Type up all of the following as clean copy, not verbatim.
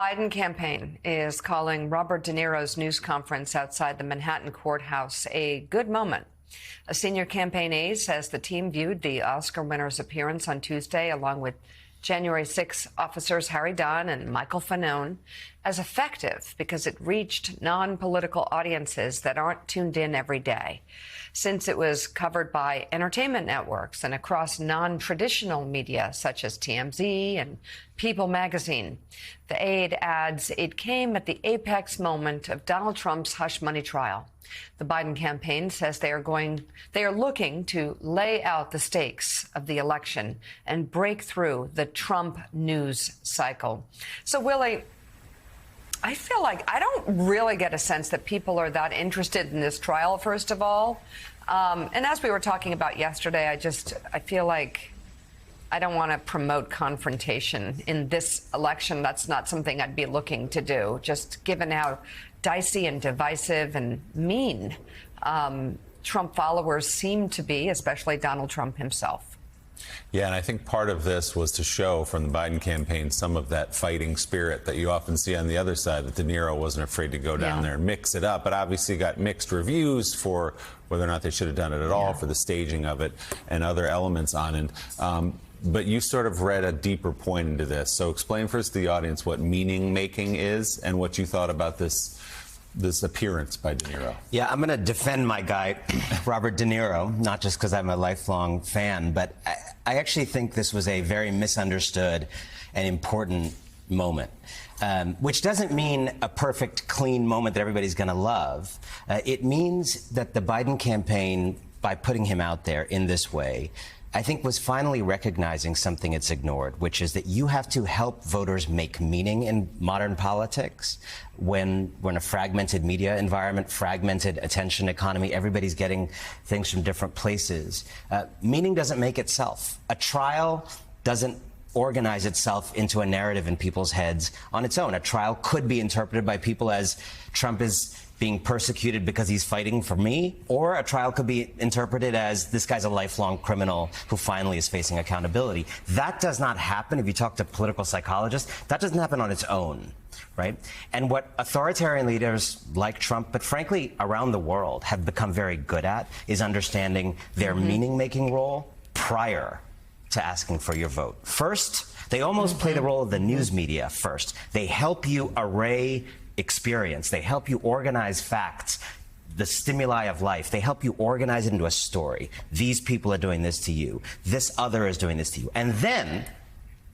Biden campaign is calling Robert De Niro's news conference outside the Manhattan courthouse a good moment. A senior campaign aide says the team viewed the Oscar winner's appearance on Tuesday, along with January 6 officers Harry Dunn and Michael Fanone, as effective because it reached non-political audiences that aren't tuned in every day. Since it was covered by entertainment networks and across non-traditional media such as TMZ and People magazine, the aide adds it came at the apex moment of Donald Trump's hush money trial. The Biden campaign says they are looking to lay out the stakes of the election and break through the Trump news cycle. So, Willie, I feel like I don't really get a sense that people are that interested in this trial, first of all. And as we were talking about yesterday, I feel like I don't want to promote confrontation in this election. That's not something I'd be looking to do, just given how dicey and divisive and mean Trump followers seem to be, especially Donald Trump himself. Yeah, and I think part of this was to show from the Biden campaign some of that fighting spirit that you often see on the other side, that De Niro wasn't afraid to go down there and mix it up, but obviously got mixed reviews for whether or not they should have done it at all, for the staging of it and other elements on it. But you sort of read a deeper point into this. So explain first to the audience what meaning making is and what you thought about this appearance by De Niro. Yeah, I'm going to defend my guy, Robert De Niro, not just because I'm a lifelong fan, but I actually think this was a very misunderstood and important moment, which doesn't mean a perfect, clean moment that everybody's going to love. It means that the Biden campaign, by putting him out there in this way, I think was finally recognizing something it's ignored, which is that you have to help voters make meaning in modern politics when we're in a fragmented media environment, fragmented attention economy, everybody's getting things from different places. Meaning doesn't make itself. A trial doesn't organize itself into a narrative in people's heads on its own. A trial could be interpreted by people as Trump is being persecuted because he's fighting for me, or a trial could be interpreted as this guy's a lifelong criminal who finally is facing accountability. That does not happen. If you talk to political psychologists, that doesn't happen on its own, right? And what authoritarian leaders like Trump, but frankly around the world, have become very good at is understanding their meaning-making role prior to asking for your vote. First, they almost play the role of the news media first. They help you array experience. They help you organize facts, the stimuli of life. They help you organize it into a story. These people are doing this to you. This other is doing this to you. And then,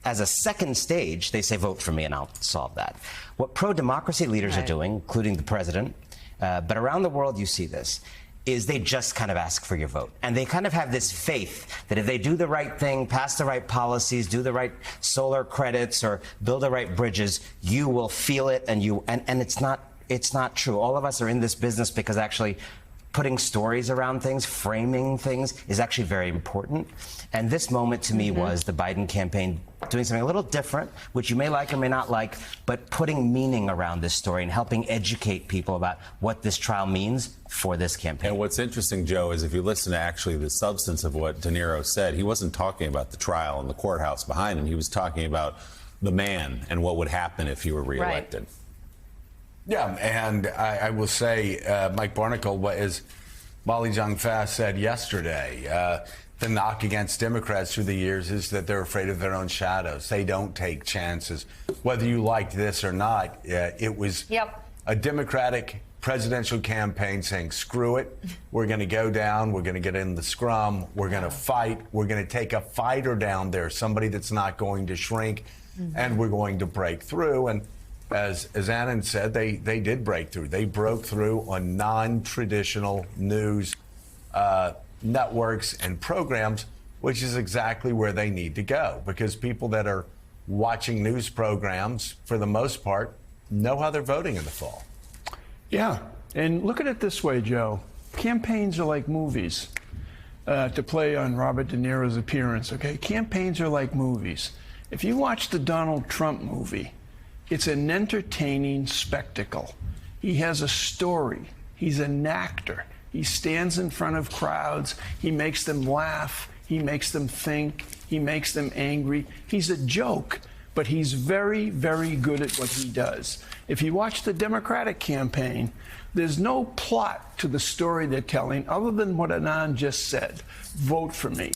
as a second stage, they say, vote for me and I'll solve that. What pro-democracy leaders are doing, including the president, but around the world you see this, is they just kind of ask for your vote. And they kind of have this faith that if they do the right thing, pass the right policies, do the right solar credits, or build the right bridges, you will feel it, and it's not true. All of us are in this business because actually putting stories around things, framing things, is actually very important. And this moment to me was the Biden campaign doing something a little different, which you may like or may not like, but putting meaning around this story and helping educate people about what this trial means for this campaign. And what's interesting, Joe, is if you listen to actually the substance of what De Niro said, he wasn't talking about the trial in the courthouse behind him. He was talking about the man and what would happen if he were reelected. Right. Yeah, and I will say, Mike Barnicle, as Molly Jong-Fast said yesterday, the knock against Democrats through the years is that they're afraid of their own shadows. They don't take chances. Whether you liked this or not, it was a Democratic presidential campaign saying, screw it, we're going to go down, we're going to get in the scrum, we're going to fight, we're going to take a fighter down there, somebody that's not going to shrink, and we're going to break through. And as Anand said, they did break through. They broke through on non-traditional news networks and programs, which is exactly where they need to go, because people that are watching news programs, for the most part, know how they're voting in the fall. Yeah, and look at it this way, Joe. Campaigns are like movies, to play on Robert De Niro's appearance, okay? Campaigns are like movies. If you watch the Donald Trump movie, it's an entertaining spectacle. He has a story. He's an actor. He stands in front of crowds. He makes them laugh. He makes them think. He makes them angry. He's a joke. but he's very, very good at what he does. If you watch the Democratic campaign, there's no plot to the story they're telling other than what Anand just said: vote for me.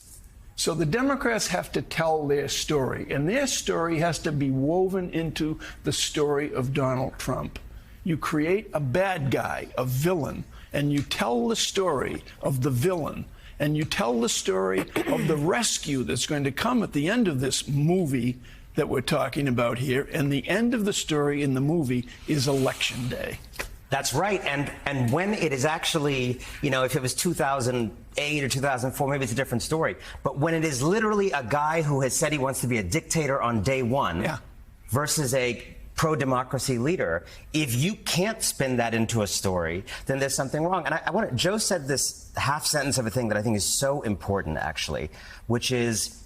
So the Democrats have to tell their story, and their story has to be woven into the story of Donald Trump. You create a bad guy, a villain, and you tell the story of the villain, and you tell the story of the rescue that's going to come at the end of this movie that we're talking about here. And the end of the story in the movie is Election Day. That's right. And when it is actually, you know, if it was 2008 or 2004, maybe it's a different story. But when it is literally a guy who has said he wants to be a dictator on day one versus a pro-democracy leader, if you can't spin that into a story, then there's something wrong. And Joe said this half sentence of a thing that I think is so important, actually, which is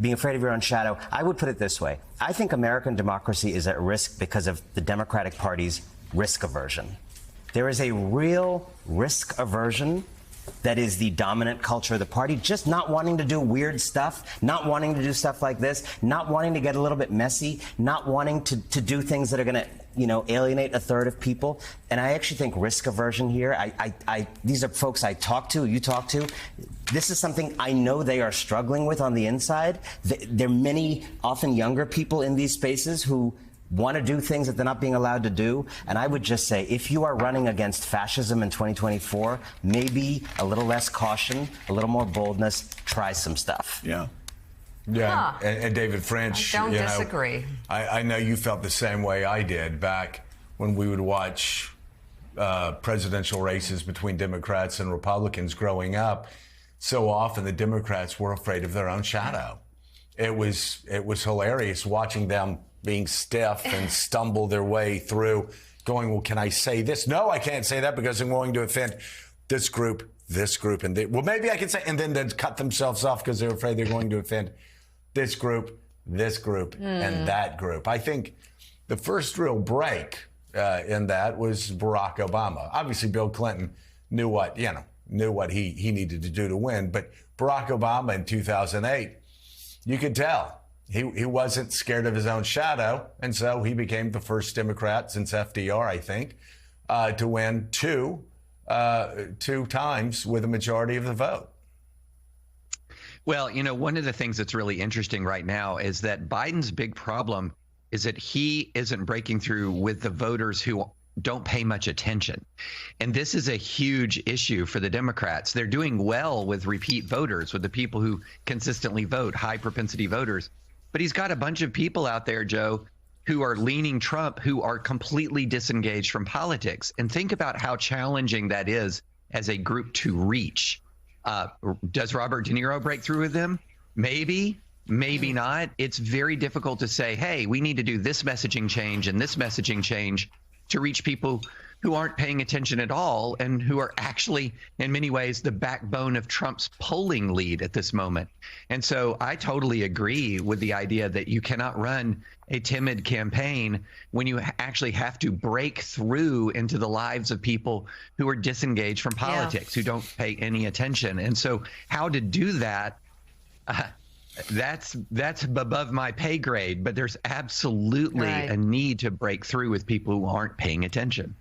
being afraid of your own shadow. I would put it this way. I think American democracy is at risk because of the Democratic Party's risk aversion. There is a real risk aversion that is the dominant culture of the party, just not wanting to do weird stuff, not wanting to do stuff like this, not wanting to get a little bit messy, not wanting to do things that are going to, you know, alienate a third of people. And I actually think risk aversion here, these are folks I talk to, you talk to. This is something I know they are struggling with on the inside. There are many, often younger people in these spaces who want to do things that they're not being allowed to do. And I would just say, if you are running against fascism in 2024, maybe a little less caution, a little more boldness, try some stuff. Yeah. Huh. And David French, I don't disagree. I know you felt the same way I did back when we would watch presidential races between Democrats and Republicans growing up. So often the Democrats were afraid of their own shadow. It was hilarious watching them being stiff and stumble their way through, going, well, can I say this? No, I can't say that because I'm going to offend this group, and well, maybe I can say, and then they'd cut themselves off because they're afraid they're going to offend this group, and that group. I think the first real break in that was Barack Obama. Obviously, Bill Clinton knew what he needed to do to win, but Barack Obama in 2008, you could tell. He wasn't scared of his own shadow, and so he became the first Democrat since FDR, I think, to win two times with a majority of the vote. Well, you know, one of the things that's really interesting right now is that Biden's big problem is that he isn't breaking through with the voters who don't pay much attention. And this is a huge issue for the Democrats. They're doing well with repeat voters, with the people who consistently vote, high propensity voters. But he's got a bunch of people out there, Joe, who are leaning Trump, who are completely disengaged from politics. And think about how challenging that is as a group to reach. Does Robert De Niro break through with them? Maybe, maybe not. It's very difficult to say, hey, we need to do this messaging change and this messaging change to reach people who aren't paying attention at all and who are actually, in many ways, the backbone of Trump's polling lead at this moment. And so I totally agree with the idea that you cannot run a timid campaign when you actually have to break through into the lives of people who are disengaged from politics, who don't pay any attention. And so how to do that, that's above my pay grade, but there's absolutely a need to break through with people who aren't paying attention.